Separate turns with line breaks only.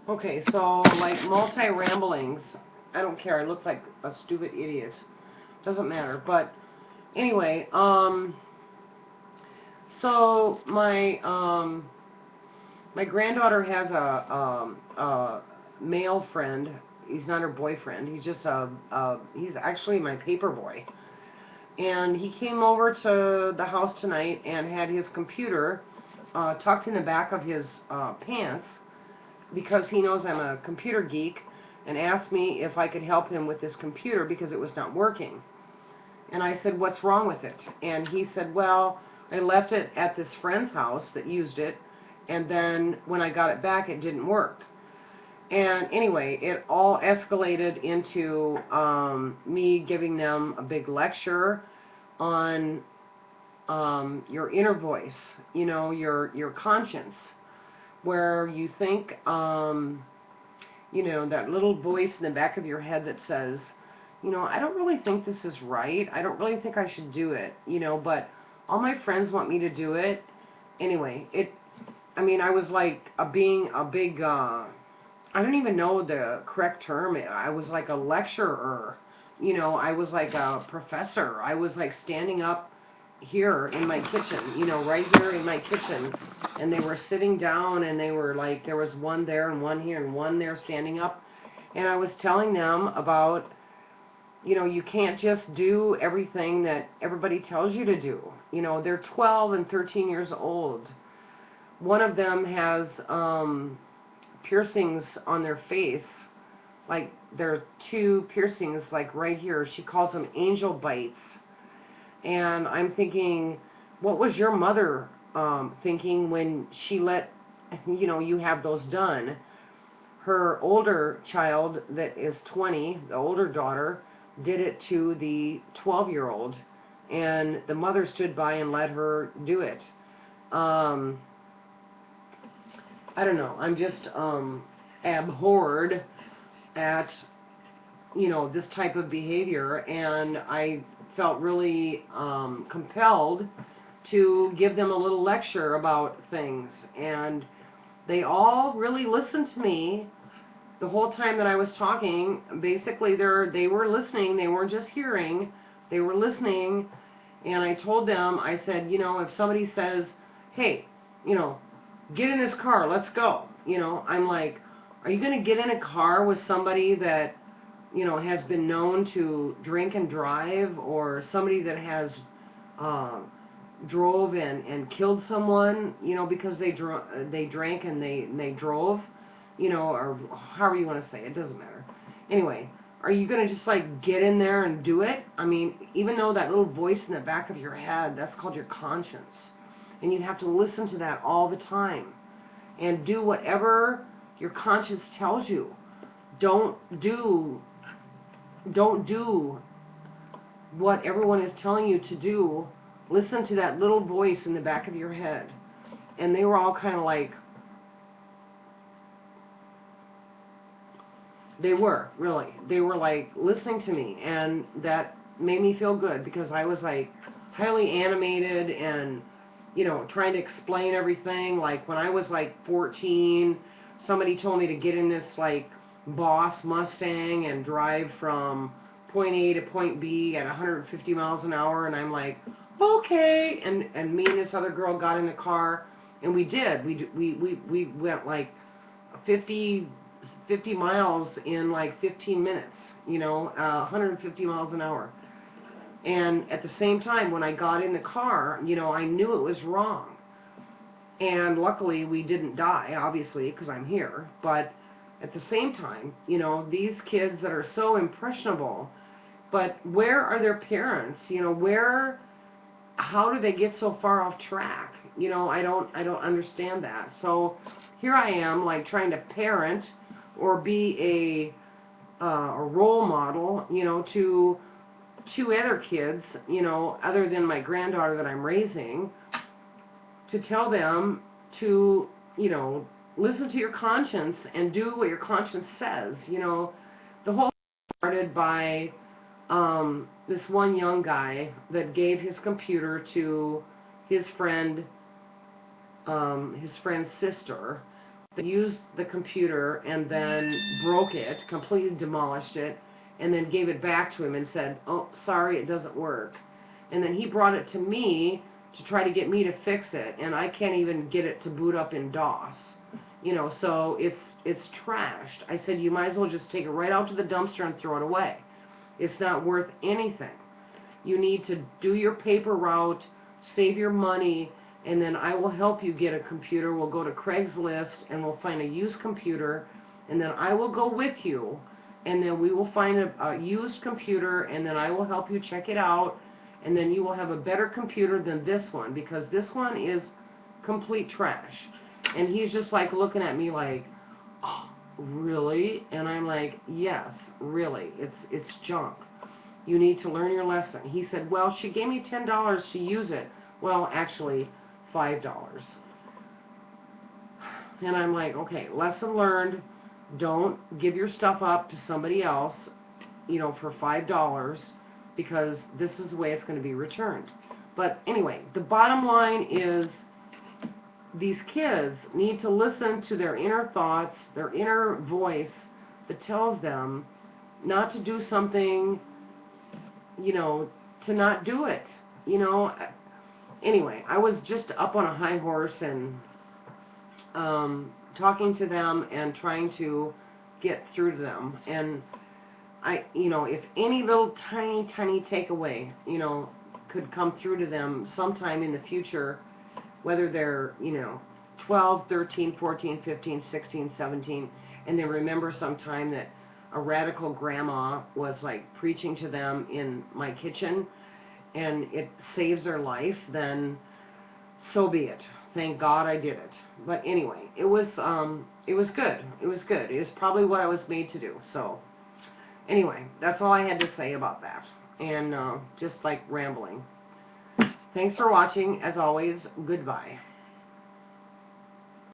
Okay, so like multi-ramblings, I don't care. I look like a stupid idiot. Doesn't matter. But anyway, so my granddaughter has a male friend. He's not her boyfriend. He's just he's actually my paper boy. And he came over to the house tonight and had his computer tucked in the back of his pants because he knows I'm a computer geek, and asked me if I could help him with this computer because it was not working. And I said, what's wrong with it? And he said, well, I left it at this friend's house that used it, and then when I got it back, it didn't work. And anyway, it all escalated into me giving them a big lecture on your inner voice, your conscience, where you think, that little voice in the back of your head that says, I don't really think this is right. I don't really think I should do it, but all my friends want me to do it. Anyway, I was like being a big, I don't even know the correct term. I was like a lecturer. I was like a professor. I was like standing up here in my kitchen, right here in my kitchen. And they were sitting down and they were like, there was one there and one here and one there standing up. And I was telling them about, you can't just do everything that everybody tells you to do. They're 12 and 13 years old. One of them has piercings on their face. Like, there are two piercings, like right here. She calls them angel bites. And I'm thinking, what was your mother thinking when she let, you have those done? Her older child that is 20, the older daughter, did it to the 12-year-old. And the mother stood by and let her do it. I don't know. I'm just abhorred at, this type of behavior. And I felt really compelled to give them a little lecture about things. And they all really listened to me the whole time that I was talking. Basically, they were listening. They weren't just hearing. They were listening. And I told them, I said, if somebody says, hey, get in this car, let's go. I'm like, are you going to get in a car with somebody that, has been known to drink and drive, or somebody that has drove and killed someone, because they drank and they drove, or however you want to say it, doesn't matter. Anyway, are you going to just like get in there and do it? Even though that little voice in the back of your head, that's called your conscience. And you have to listen to that all the time. And do whatever your conscience tells you. Don't do what everyone is telling you to do. Listen to that little voice in the back of your head. And they were all kind of like, they were like listening to me, and that made me feel good because I was like highly animated and trying to explain everything. Like when I was like 14, somebody told me to get in this like Boss Mustang and drive from point A to point B at 150 miles an hour, and I'm like, okay. And me and this other girl got in the car, and we did. We went like 50 miles in like 15 minutes. 150 miles an hour. And at the same time, when I got in the car, I knew it was wrong. And luckily, we didn't die, obviously, because I'm here. But at the same time, these kids that are so impressionable, but where are their parents? How do they get so far off track? I don't understand that. So here I am, like trying to parent or be a role model, to two other kids, other than my granddaughter that I'm raising, to tell them to, listen to your conscience and do what your conscience says. The whole started by this one young guy that gave his computer to his friend's sister, They used the computer and then broke it, completely demolished it, and then gave it back to him and said, "Oh, sorry, it doesn't work." And then he brought it to me to try to get me to fix it, and I can't even get it to boot up in DOS. You know, so it's trashed. I said, you might as well just take it right out to the dumpster and throw it away. It's not worth anything. You need to do your paper route, save your money, and then I will help you get a computer. We'll go to Craigslist and we'll find a used computer, and then I will go with you, and then we will find a used computer, and then I will help you check it out, and then you will have a better computer than this one, because this one is complete trash. And he's just like looking at me like, oh, really? And I'm like, yes, really, it's junk. You need to learn your lesson. He said, well, she gave me $10 to use it. Well, actually, $5. And I'm like, okay, lesson learned. Don't give your stuff up to somebody else, you know, for $5, because this is the way it's going to be returned. But anyway, the bottom line is these kids need to listen to their inner thoughts, their inner voice that tells them not to do something, you know, to not do it, you know. Anyway, I was just up on a high horse and talking to them and trying to get through to them. And you know, if any little tiny takeaway, you know, could come through to them sometime in the future, whether they're, you know, 12, 13, 14, 15, 16, 17, and they remember sometime that a radical grandma was like preaching to them in my kitchen, and it saves their life, then so be it. Thank God I did it. But anyway, it was good. It was good. It was probably what I was made to do. So anyway, that's all I had to say about that. And just like rambling. Thanks for watching. As always, goodbye.